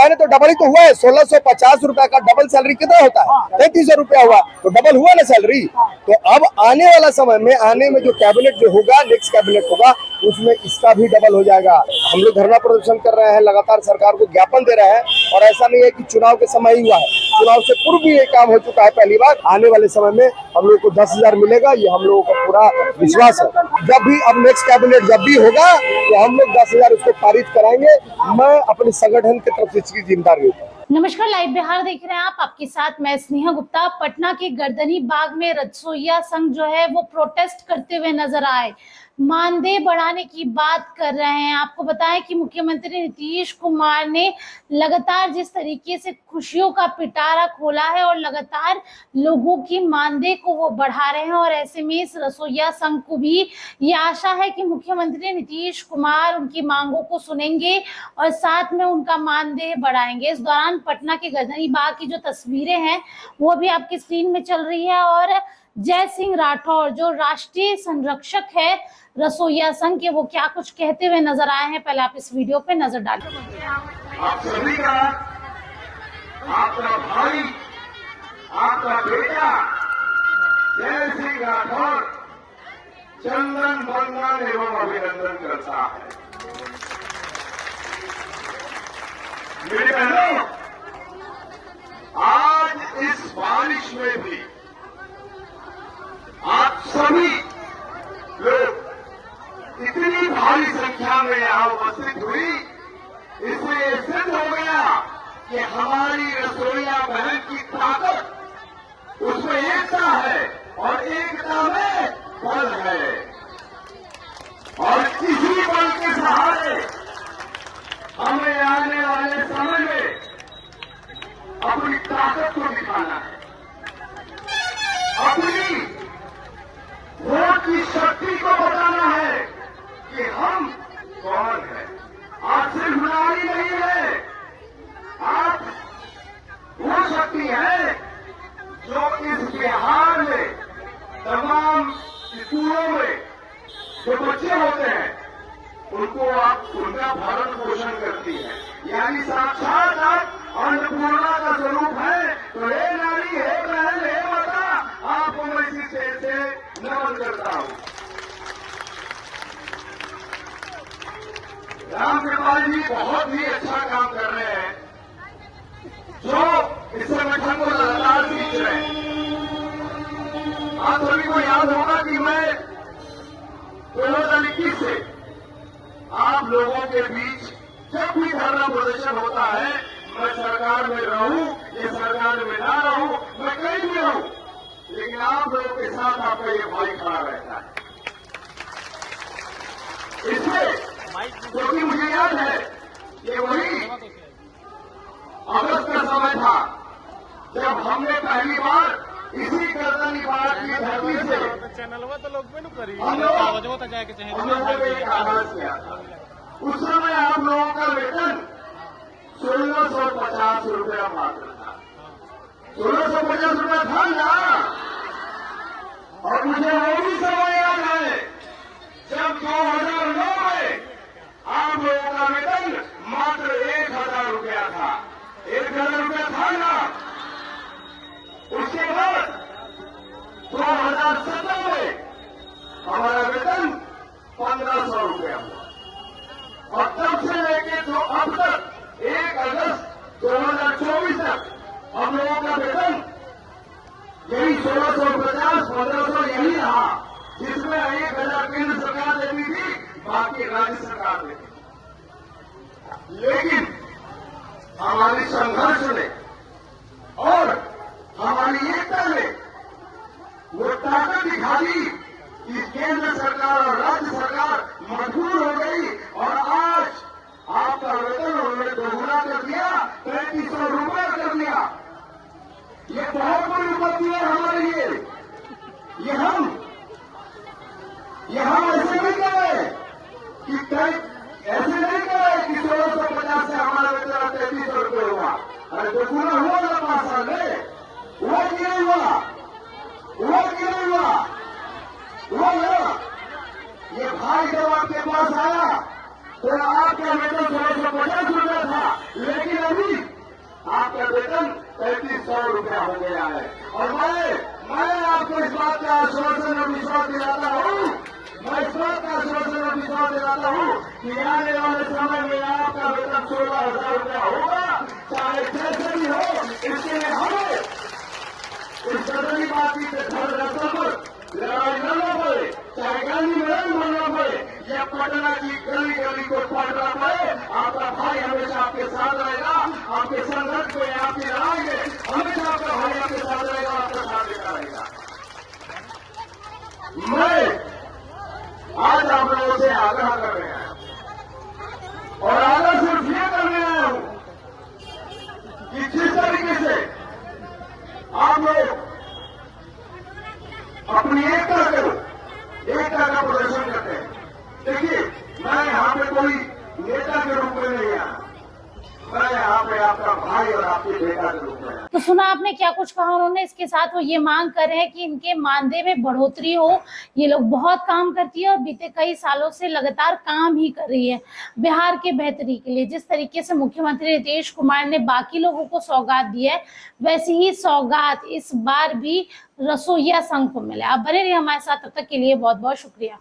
सरकार ने तो डबल ही तो हुआ है। 1650 रुपए का डबल सैलरी कितना होता है? 3300 रुपया हुआ, तो डबल हुआ ना सैलरी। तो अब आने वाला समय में, आने में जो कैबिनेट जो होगा, नेक्स्ट कैबिनेट होगा, उसमें इसका भी डबल हो जाएगा। हम लोग धरना प्रदर्शन कर रहे हैं, लगातार सरकार को ज्ञापन दे रहे हैं, और ऐसा नहीं है कि चुनाव के समय ही हुआ है, चुनाव से पूर्व भी ये काम हो चुका है पहली बार। आने वाले समय में हम लोग को 10,000 मिलेगा, ये हम लोगों का पूरा विश्वास है। जब भी अब नेक्स्ट कैबिनेट जब भी होगा तो हम लोग 10,000 उसको पारित कराएंगे। मैं अपने संगठन की तरफ से इसकी जिम्मेदारी हूँ। नमस्कार, लाइव बिहार देख रहे हैं आप। आपके साथ मैं स्नेहा गुप्ता। पटना के गर्दनी बाग में रसोइया संघ जो है वो प्रोटेस्ट करते हुए नजर आए, मानदेय बढ़ाने की बात कर रहे हैं। आपको बताएं कि मुख्यमंत्री नीतीश कुमार ने लगातार जिस तरीके से खुशियों का पिटारा खोला है और लगातार लोगों की मानदेय को वो बढ़ा रहे हैं, और ऐसे में इस रसोइया संघ को भी ये आशा है कि मुख्यमंत्री नीतीश कुमार उनकी मांगों को सुनेंगे और साथ में उनका मानदेय बढ़ाएंगे। इस दौरान पटना के गर्दनी बाग की जो तस्वीरें हैं वो भी आपकी स्क्रीन में चल रही है, और जय सिंह राठौर जो राष्ट्रीय संरक्षक है रसोइया संघ के, वो क्या कुछ कहते हुए नजर आए हैं। पहले आप इस वीडियो पे नजर डालिए। आप सभी का, आपका भाई, आपका बेटा जय सिंह राठौर चंदन वंदन एवं अभिनंदन करता है। मेरे बहनों, आज इस बारिश में भी आप सभी लोग इतनी भारी संख्या में यहां उपस्थित हुई, इससे सिद्ध हो गया कि हमारी रसोइया बहन की ताकत, उसमें एकता है और एकता में बल है, और इसी बल के सहारे हमें आने वाले समय में अपनी ताकत को दिखाना है, अपनी वोट की शक्ति को बताना है कि हम कौन है। आप सिर्फ नारी नहीं है, आप वो शक्ति है जो इस बिहार में तमाम स्कूलों में जो बच्चे होते हैं उनको आप उनका भरण पोषण करती है, यानी साक्षात आप अन्नपूर्णा का स्वरूप है। तो हे नारी, हे बहन, हे माता, आपको मैं इसी से नमन करता हूं। राम कृपाल जी बहुत ही अच्छा काम कर रहे हैं, जो इस संगठन को लगातार सीख रहे हैं। आप सभी को याद होगा कि मैं 2021 से आप लोगों के बीच जब भी धरना प्रदर्शन होता है, मैं सरकार में रहूं या सरकार में ना रहूं, मैं कहीं भी रहूं, लेकिन आप लोगों के साथ आपका ये भाई खड़ा रहता है। इसलिए क्योंकि मुझे याद है कि वही अगस्त का समय था जब हमने पहली बार इसी गर्दनी बाग की धरती से हम लोगों ने एक आगाज किया था। उस समय आप लोगों का वेतन 1650 रुपया मात्र था। 1650 रुपया था ना। और मुझे वो भी समय याद है जब 2009 में आप लोगों का वेतन मात्र 1,000 रुपया था। 1,000 रुपया था ना। उसके बाद 2017 में हमारा वेतन 1,500 रुपया हुआ, और तब से लेके तो अब तक 1 अगस्त 2024 तक हम लोगों का वेतन यही 1650, 1,500 यही रहा, जिसमें 1,000 केंद्र सरकार देती थी, बाकी राज्य सरकार देती थी। लेकिन हमारी संघर्ष ने और हमारी एकता ने वो ताकत दिखा दी कि केंद्र सरकार और राज्य सरकार मजबूर हो गई, और आज आपका वेतन उन्होंने दोगुना कर दिया, 3,500 रुपये कर दिया। ये बहुत बड़ी उपलब्धि है हमारे लिए। ये हम ऐसे नहीं कर रहे कि ऐसे नहीं कर रहे कि 1650 से हमारा वेतन 3,500 रुपये हुआ। अरे दोगुना हुआ ना 5 साल में, हुआ कि नहीं हुआ? हुआ कि नहीं हुआ? हुआ ना। ये भाई जब आपके पास आया तो आपका वेतन 1650 रुपया था, लेकिन अभी आपका वेतन 3500 रुपया हो गया है। और मैं आपको इस बात का आश्वासन और विश्वास दिलाता हूँ, मैं इस बात का आश्वासन और विश्वास दिलाता हूँ कि आने वाले समय में आपका वेतन 16,000 रुपया होगा, चाहे जैसे भी हो। इसके लिए हमें इस गर्दनी बाजी से धर रास्ता पर लड़ाई लड़ना पड़े, चाहे गांधी मैदान बनना पड़े या पटना की गली गली को पड़ना पड़े, आपका भाई हमेशा आपके साथ रहेगा। आपके संघर्ष को, आपकी लड़ाई में हमेशा आपका भाई आपके साथ रहेगा, आपका साथ देता रहेगा। मैं आज आप लोगों से आग्रह कर रहे हैं और आग्रह सिर्फ ये करने आया हूं कि जिस तरीके से आप लोग अपनी एकता का प्रदर्शन करते हैं। देखिए, मैं यहाँ पे कोई नेता के रूप में नहीं आया, मैं यहाँ पे आपका भाई और आपके बेटा के रूप में आया। तो सुना आपने क्या कुछ कहा उन्होंने। इसके साथ वो ये मांग कर रहे हैं कि इनके मानदेय में बढ़ोतरी हो। ये लोग बहुत काम करती है और बीते कई सालों से लगातार काम ही कर रही है बिहार के बेहतरी के लिए। जिस तरीके से मुख्यमंत्री नीतीश कुमार ने बाकी लोगों को सौगात दी है, वैसी ही सौगात इस बार भी रसोइया संघ को मिले। आप बने रहिए हमारे साथ, तब तक के लिए बहुत बहुत शुक्रिया।